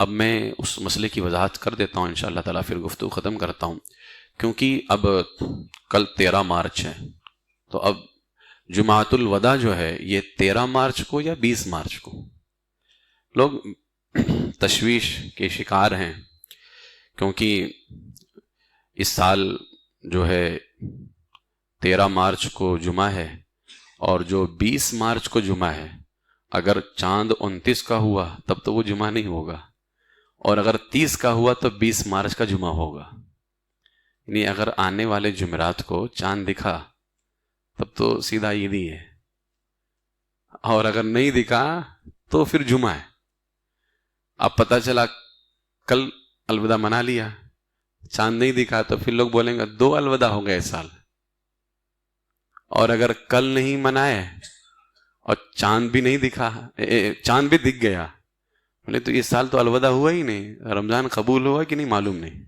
اب میں اس مسئلے کی وضاحت کر دیتا ہوں انشاءاللہ تعالیٰ، پھر گفتگو ختم کرتا ہوں، کیونکہ اب کل 13 مارچ ہے، تو اب جمعۃ الوداع جو ہے یہ 13 مارچ کو یا 20 مارچ کو؟ لوگ تشویش کے شکار ہیں، کیونکہ اس سال جو ہے 13 مارچ کو جمعہ ہے، اور جو 20 مارچ کو جمعہ ہے، اگر چاند 29 کا ہوا تب تو وہ جمعہ نہیں ہوگا، اور اگر 30 کا ہوا تو 20 مارچ کا جمعہ ہوگا۔ یعنی اگر آنے والے جمعرات کو چاند دکھا تب تو سیدھا عید ہی ہے، اور اگر نہیں دکھا تو پھر جمعہ ہے۔ اب پتہ چلا کل الوداع منا لیا، چاند نہیں دکھا تو پھر لوگ بولیں گے 2 الوداع ہو گئے اس سال، اور اگر کل نہیں منائے اور چاند بھی نہیں دکھا، چاند بھی دکھ گیا، بولے تو اس سال تو الوداع ہوا ہی نہیں، رمضان قبول ہوا کہ نہیں معلوم نہیں۔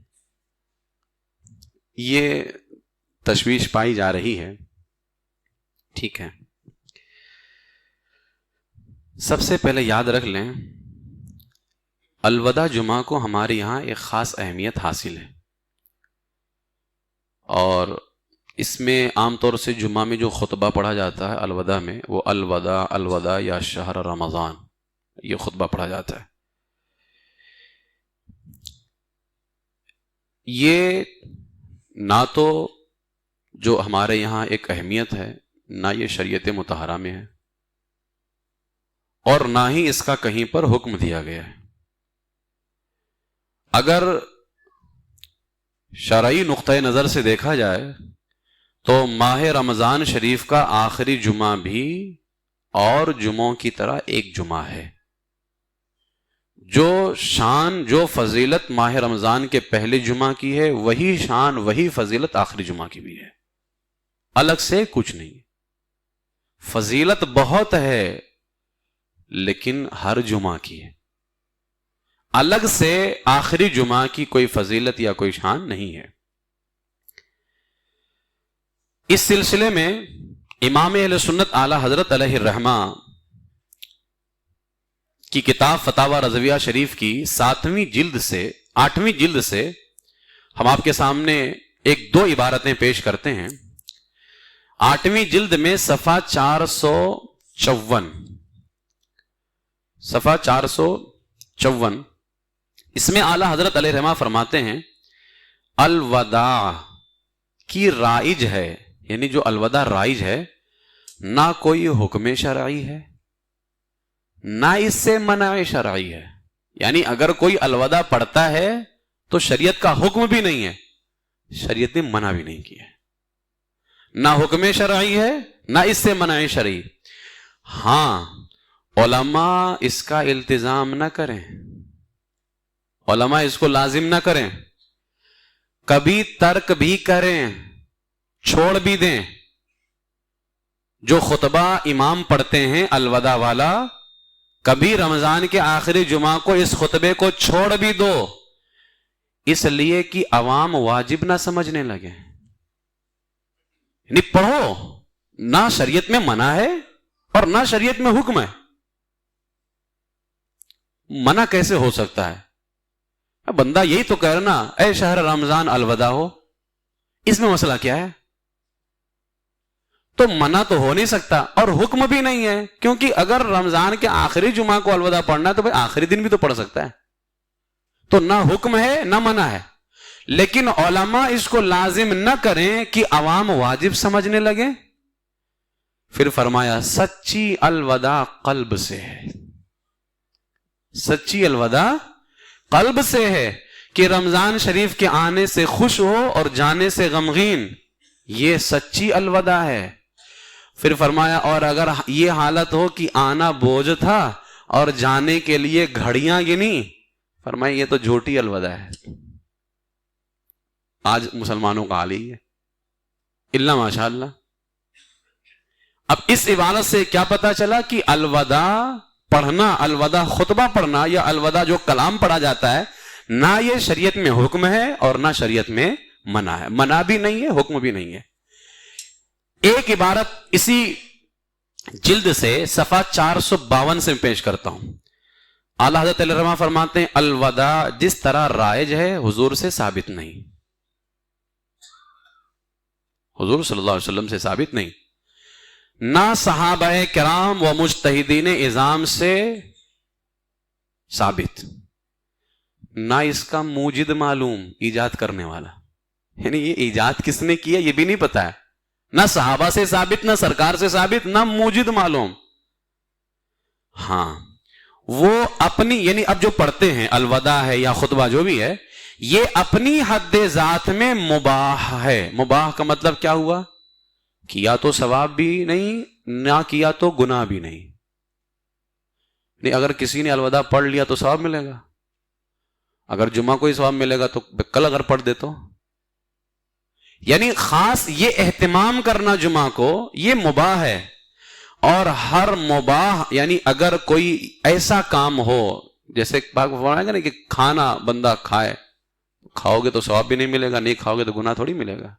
یہ تشویش پائی جا رہی ہے، ٹھیک ہے۔ سب سے پہلے یاد رکھ لیں، الوداع جمعہ کو ہمارے یہاں ایک خاص اہمیت حاصل ہے، اور اس میں عام طور سے جمعہ میں جو خطبہ پڑھا جاتا ہے الوداع میں، وہ الوداع الوداع یا شہر رمضان، یہ خطبہ پڑھا جاتا ہے۔ یہ نہ تو جو ہمارے یہاں ایک اہمیت ہے، نہ یہ شریعت مطہرہ میں ہے، اور نہ ہی اس کا کہیں پر حکم دیا گیا ہے۔ اگر شرعی نقطۂ نظر سے دیکھا جائے تو ماہ رمضان شریف کا آخری جمعہ بھی اور جمعوں کی طرح ایک جمعہ ہے۔ جو شان، جو فضیلت ماہ رمضان کے پہلے جمعہ کی ہے، وہی شان، وہی فضیلت آخری جمعہ کی بھی ہے، الگ سے کچھ نہیں۔ فضیلت بہت ہے لیکن ہر جمعہ کی ہے، الگ سے آخری جمعہ کی کوئی فضیلت یا کوئی شان نہیں ہے۔ اس سلسلے میں امام اہل سنت اعلی حضرت علیہ الرحمہ کی کتاب فتاوی رضویہ شریف کی 8ویں جلد سے ہم آپ کے سامنے 1-2 عبارتیں پیش کرتے ہیں۔ 8ویں جلد میں صفحہ 454 اس میں اعلی حضرت علیہ الرحمہ فرماتے ہیں، الوداع کی رائج ہے، یعنی جو الوداع رائج ہے، نہ کوئی حکم شرعی ہے نہ اس سے منع شرعی ہے۔ یعنی اگر کوئی الوداع پڑھتا ہے تو شریعت کا حکم بھی نہیں ہے، شریعت نے منع بھی نہیں کیا، نہ حکم شرعی ہے نہ اس سے منع شرعی۔ ہاں، علماء اس کا التزام نہ کریں، علماء اس کو لازم نہ کریں، کبھی ترک بھی کریں، چھوڑ بھی دیں۔ جو خطبہ امام پڑھتے ہیں الوداع والا، کبھی رمضان کے آخری جمعہ کو اس خطبے کو چھوڑ بھی دو، اس لیے کہ عوام واجب نہ سمجھنے لگے۔ یعنی پڑھو، نہ شریعت میں منع ہے اور نہ شریعت میں حکم ہے۔ منع کیسے ہو سکتا ہے؟ بندہ یہی تو کہہ رہا نا، اے شہر رمضان الوداع ہو، اس میں مسئلہ کیا ہے؟ تو منع تو ہو نہیں سکتا، اور حکم بھی نہیں ہے، کیونکہ اگر رمضان کے آخری جمعہ کو الوداع پڑھنا ہے تو بھائی آخری دن بھی تو پڑھ سکتا ہے۔ تو نہ حکم ہے نہ منع ہے، لیکن علماء اس کو لازم نہ کریں کہ عوام واجب سمجھنے لگے۔ پھر فرمایا سچی الوداع قلب سے ہے، سچی الوداع قلب سے ہے، کہ رمضان شریف کے آنے سے خوش ہو اور جانے سے غمگین، یہ سچی الوداع ہے۔ پھر فرمایا اور اگر یہ حالت ہو کہ آنا بوجھ تھا اور جانے کے لیے گھڑیاں گنی، فرمایا یہ تو جھوٹی الوداع ہے۔ آج مسلمانوں کا حال ہی ہے، اللہ ماشاء اللہ۔ اب اس عبارت سے کیا پتا چلا کہ الوداع پڑھنا، الوداع خطبہ پڑھنا یا الوداع جو کلام پڑھا جاتا ہے، نہ یہ شریعت میں حکم ہے اور نہ شریعت میں منع ہے، منع بھی نہیں ہے، حکم بھی نہیں ہے۔ ایک عبارت اسی جلد سے صفحہ 452 سے پیش کرتا ہوں۔ اعلیٰ حضرت علیہ الرحمہ فرماتے ہیں الوداع جس طرح رائج ہے حضور سے ثابت نہیں، حضور صلی اللہ علیہ وسلم سے ثابت نہیں، نہ صحابہ کرام و مجتہدین اعظام سے ثابت، نہ اس کا موجد معلوم، ایجاد کرنے والا، یعنی یہ ایجاد کس نے کیا یہ بھی نہیں پتا ہے، نہ صحابہ سے ثابت، نہ سرکار سے ثابت، نہ موجد معلوم۔ ہاں وہ اپنی، یعنی اب جو پڑھتے ہیں الوداع ہے یا خطبہ جو بھی ہے، یہ اپنی حد ذات میں مباح ہے۔ مباح کا مطلب کیا ہوا؟ کیا تو ثواب بھی نہیں، نہ کیا تو گناہ بھی نہیں۔ نہیں اگر کسی نے الوداع پڑھ لیا تو ثواب ملے گا، اگر جمعہ کو ہی ثواب ملے گا تو کل اگر پڑھ دے تو، یعنی خاص یہ اہتمام کرنا جمعہ کو یہ مباح ہے۔ اور ہر مباح یعنی اگر کوئی ایسا کام ہو، جیسے فرمایا گا نا کہ کھانا بندہ کھائے، کھاؤ گے تو ثواب بھی نہیں ملے گا، نہیں کھاؤ گے تو گناہ تھوڑی ملے گا۔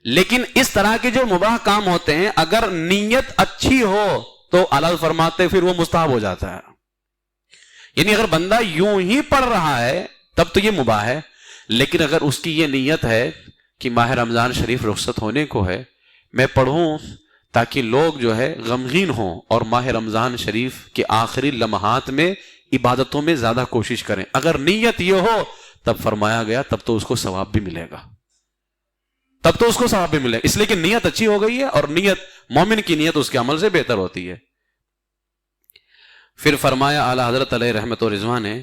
لیکن اس طرح کے جو مباح کام ہوتے ہیں اگر نیت اچھی ہو تو اعلیٰ فرماتے پھر وہ مستحب ہو جاتا ہے۔ یعنی اگر بندہ یوں ہی پڑھ رہا ہے تب تو یہ مباح ہے، لیکن اگر اس کی یہ نیت ہے کہ ماہ رمضان شریف رخصت ہونے کو ہے، میں پڑھوں تاکہ لوگ جو ہے غمگین ہوں اور ماہ رمضان شریف کے آخری لمحات میں عبادتوں میں زیادہ کوشش کریں، اگر نیت یہ ہو تب فرمایا گیا تب تو اس کو ثواب بھی ملے گا، تب تو اس کو ثواب بھی ملے گا، اس لیے کہ نیت اچھی ہو گئی ہے، اور نیت مومن کی نیت اس کے عمل سے بہتر ہوتی ہے۔ پھر فرمایا اعلیٰ حضرت علیہ رحمت و رضوان نے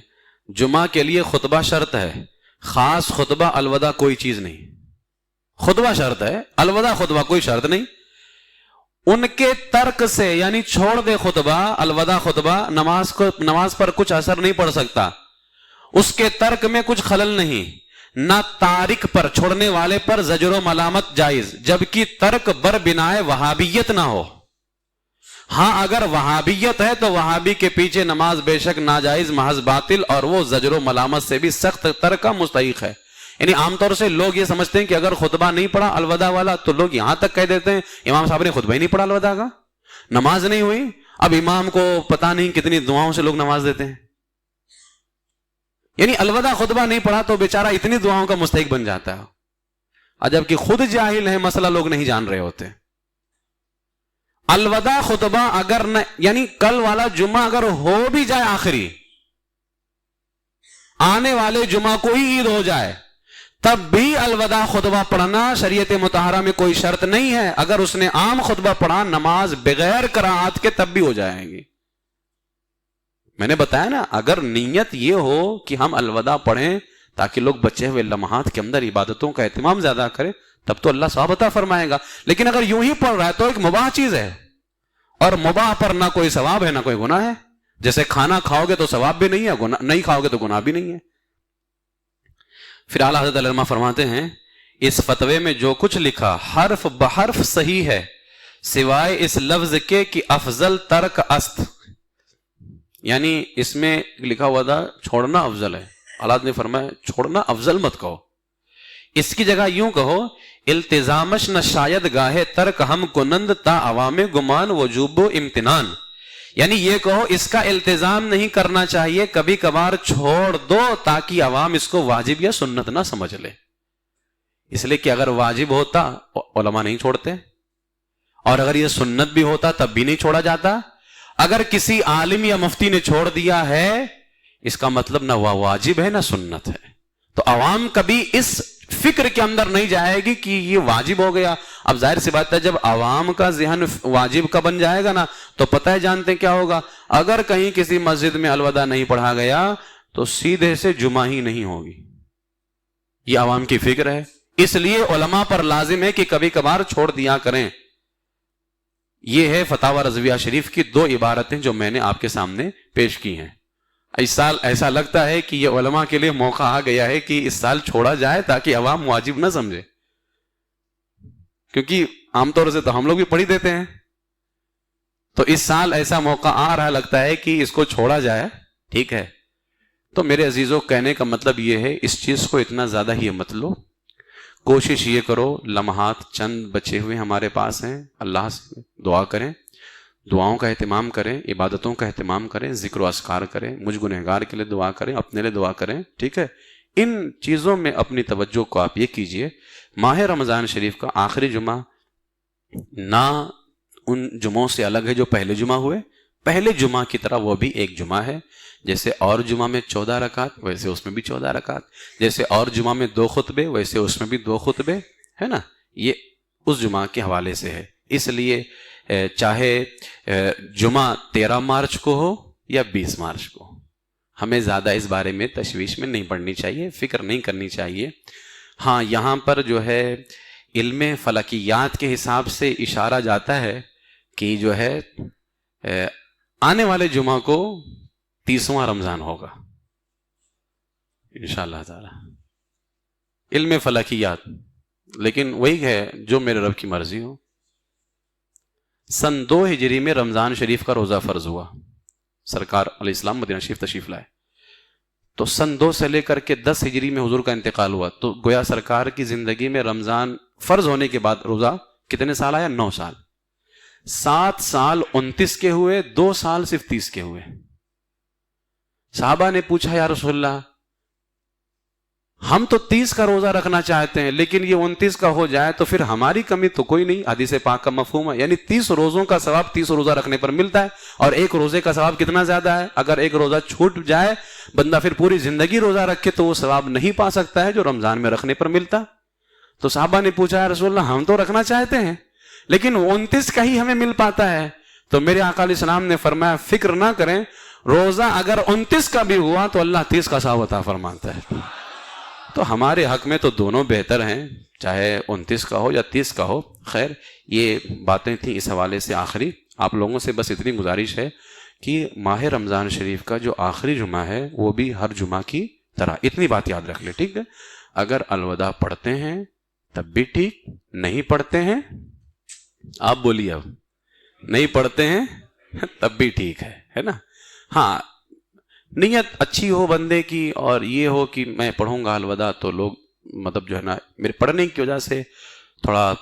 جمعہ کے لیے خطبہ شرط ہے، خاص خطبہ، الوداع کوئی چیز نہیں، خطبہ شرط ہے، الوداع خطبہ کوئی شرط نہیں۔ ان کے ترک سے یعنی چھوڑ دے خطبہ، الوداع خطبہ نماز پر کچھ اثر نہیں پڑ سکتا، اس کے ترک میں کچھ خلل نہیں، نہ تارک پر، چھوڑنے والے پر زجر و ملامت جائز، جبکہ ترک بر بنائے وہابیت نہ ہو۔ ہاں اگر وہابیت ہے تو وہابی کے پیچھے نماز بے شک ناجائز، محض باطل، اور وہ زجر و ملامت سے بھی سخت ترک کا مستحق ہے۔ یعنی عام طور سے لوگ یہ سمجھتے ہیں کہ اگر خطبہ نہیں پڑھا الوداع والا تو لوگ یہاں تک کہہ دیتے ہیں امام صاحب نے خطبہ ہی نہیں پڑھا الوداع کا، نماز نہیں ہوئی، اب امام کو پتہ نہیں کتنی دعاؤں سے لوگ نماز دیتے ہیں، یعنی الوداع خطبہ نہیں پڑھا تو بیچارہ اتنی دعاؤں کا مستحق بن جاتا ہے، جبکہ خود جاہل ہے، مسئلہ لوگ نہیں جان رہے ہوتے۔ الوداع خطبہ اگر نہ، یعنی کل والا جمعہ اگر ہو بھی جائے آخری، آنے والے جمعہ کو ہی عید ہو جائے، تب بھی الوداع خطبہ پڑھنا شریعت مطہرہ میں کوئی شرط نہیں ہے، اگر اس نے عام خطبہ پڑھا نماز بغیر قرائت کے تب بھی ہو جائے گی۔ میں نے بتایا نا اگر نیت یہ ہو کہ ہم الوداع پڑھیں تاکہ لوگ بچے ہوئے لمحات کے اندر عبادتوں کا اہتمام زیادہ کریں تب تو اللہ ثواب عطا فرمائے گا، لیکن اگر یوں ہی پڑھ رہا ہے تو ایک مباح چیز ہے، اور مباح پر نہ کوئی ثواب ہے نہ کوئی گناہ ہے، جیسے کھانا کھاؤ گے تو ثواب بھی نہیں ہے، نہیں کھاؤ گے تو گناہ بھی نہیں ہے۔ پھر اعلیٰ حضرت علیہ فرماتے ہیں اس فتوے میں جو کچھ لکھا حرف بحرف صحیح ہے سوائے اس لفظ کے کہ افضل ترک است، یعنی اس میں لکھا ہوا تھا چھوڑنا افضل ہے، اعلیٰ نے فرمایا چھوڑنا افضل مت کہو، اس کی جگہ یوں کہو التزامش نہ شاید گاہے ترک ہم کنند تا عوام گمان وجوب و امتنان، یعنی یہ کہو اس کا التزام نہیں کرنا چاہیے، کبھی کبھار چھوڑ دو تاکہ عوام اس کو واجب یا سنت نہ سمجھ لے، اس لیے کہ اگر واجب ہوتا علماء نہیں چھوڑتے، اور اگر یہ سنت بھی ہوتا تب بھی نہیں چھوڑا جاتا، اگر کسی عالم یا مفتی نے چھوڑ دیا ہے اس کا مطلب نہ وہ واجب ہے نہ سنت ہے، تو عوام کبھی اس فکر کے اندر نہیں جائے گی کہ یہ واجب ہو گیا۔ اب ظاہر سی بات ہے جب عوام کا ذہن واجب کا بن جائے گا نا تو پتہ ہے جانتے کیا ہوگا، اگر کہیں کسی مسجد میں الوداع نہیں پڑھا گیا تو سیدھے سے جمعہ ہی نہیں ہوگی، یہ عوام کی فکر ہے، اس لیے علماء پر لازم ہے کہ کبھی کبھار چھوڑ دیا کریں۔ یہ ہے فتاوی رضویہ شریف کی 2 عبارتیں جو میں نے آپ کے سامنے پیش کی ہیں۔ اس سال ایسا لگتا ہے کہ یہ علماء کے لیے موقع آ گیا ہے کہ اس سال چھوڑا جائے تاکہ عوام واجب نہ سمجھے، کیونکہ عام طور سے تو ہم لوگ بھی پڑھ ہی دیتے ہیں، تو اس سال ایسا موقع آ رہا لگتا ہے کہ اس کو چھوڑا جائے، ٹھیک ہے۔ تو میرے عزیزوں کہنے کا مطلب یہ ہے اس چیز کو اتنا زیادہ ہی مت لو، کوشش یہ کرو، لمحات چند بچے ہوئے ہمارے پاس ہیں، اللہ سے دعا کریں دعاؤں کا اہتمام کریں، عبادتوں کا اہتمام کریں، ذکر و اذکار کریں، مجھ گنہگار کے لیے دعا کریں، اپنے لیے دعا کریں، ٹھیک ہے؟ ان چیزوں میں اپنی توجہ کو آپ یہ کیجئے، ماہ رمضان شریف کا آخری جمعہ نہ ان جمعوں سے الگ ہے جو پہلے جمعہ ہوئے، پہلے جمعہ کی طرح وہ بھی ایک جمعہ ہے، جیسے اور جمعہ میں 14 رکعت ویسے اس میں بھی 14 رکعت، جیسے اور جمعہ میں 2 خطبے ویسے اس میں بھی 2 خطبے، ہے نا؟ یہ اس جمعہ کے حوالے سے ہے۔ اس لیے چاہے جمعہ 13 مارچ کو ہو یا 20 مارچ کو، ہمیں زیادہ اس بارے میں تشویش میں نہیں پڑنی چاہیے، فکر نہیں کرنی چاہیے۔ ہاں یہاں پر جو ہے علم فلکیات کے حساب سے اشارہ جاتا ہے کہ جو ہے آنے والے جمعہ کو 30واں رمضان ہوگا انشاءاللہ تعالی، علم فلکیات، لیکن وہی ہے جو میرے رب کی مرضی ہو۔ سن 2 ہجری میں رمضان شریف کا روزہ فرض ہوا، سرکار علیہ السلام مدینہ شریف تشریف لائے، تو سن 2 سے لے کر کے 10 ہجری میں حضور کا انتقال ہوا، تو گویا سرکار کی زندگی میں رمضان فرض ہونے کے بعد روزہ کتنے سال آیا؟ 9 سال۔ 7 سال 29 کے ہوئے، 2 سال صرف 30 کے ہوئے۔ صحابہ نے پوچھا یا رسول اللہ ہم تو 30 کا روزہ رکھنا چاہتے ہیں لیکن یہ 29 کا ہو جائے تو پھر ہماری کمی تو کوئی نہیں، حدیث پاک کا مفہوم ہے، یعنی 30 روزوں کا ثواب 30 روزہ رکھنے پر ملتا ہے، اور ایک روزے کا ثواب کتنا زیادہ ہے؟ اگر ایک روزہ چھوٹ جائے بندہ پھر پوری زندگی روزہ رکھے تو وہ ثواب نہیں پا سکتا ہے جو رمضان میں رکھنے پر ملتا۔ تو صحابہ نے پوچھا یا رسول اللہ ہم تو رکھنا چاہتے ہیں لیکن 29 کا ہی ہمیں مل پاتا ہے، تو میرے آقا علیہ السلام نے فرمایا فکر نہ کریں، روزہ اگر 29 کا بھی ہوا تو اللہ 30 کا ثواب عطا فرماتا ہے۔ تو ہمارے حق میں تو دونوں بہتر ہیں، چاہے 29 کا ہو یا 30 کا ہو۔ خیر یہ باتیں تھیں اس حوالے سے۔ آخری آپ لوگوں سے بس اتنی گزارش ہے کہ ماہ رمضان شریف کا جو آخری جمعہ ہے وہ بھی ہر جمعہ کی طرح، اتنی بات یاد رکھ لیں، ٹھیک ہے؟ اگر الوداع پڑھتے ہیں تب بھی ٹھیک، نہیں پڑھتے ہیں آپ بولیے، اب نہیں پڑھتے ہیں تب بھی ٹھیک ہے نا؟ ہاں نیت اچھی ہو بندے کی، اور یہ ہو کہ میں پڑھوں گا الوداع تو لوگ مطلب جو ہے نا میرے پڑھنے کی وجہ سے تھوڑا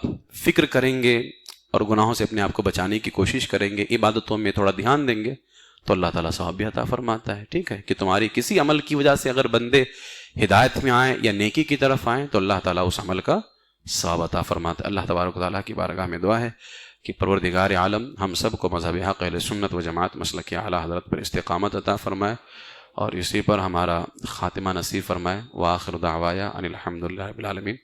فکر کریں گے اور گناہوں سے اپنے آپ کو بچانے کی کوشش کریں گے، عبادتوں میں تھوڑا دھیان دیں گے تو اللہ تعالیٰ ثواب بھی عطا فرماتا ہے، ٹھیک ہے؟ کہ تمہاری کسی عمل کی وجہ سے اگر بندے ہدایت میں آئیں یا نیکی کی طرف آئیں تو اللہ تعالیٰ اس عمل کا ثواب عطا فرماتا ہے۔ اللہ تبارک و تعالیٰ کی بارگاہ میں دعا ہے کہ پروردگار عالم ہم سب کو مذہب حق اہل سنت و جماعت مسلک اعلیٰ حضرت پر استقامت عطا فرمائے اور اسی پر ہمارا خاتمہ نصیب فرمائے۔ وآخر دعوایا ان الحمد للہ رب العالمین۔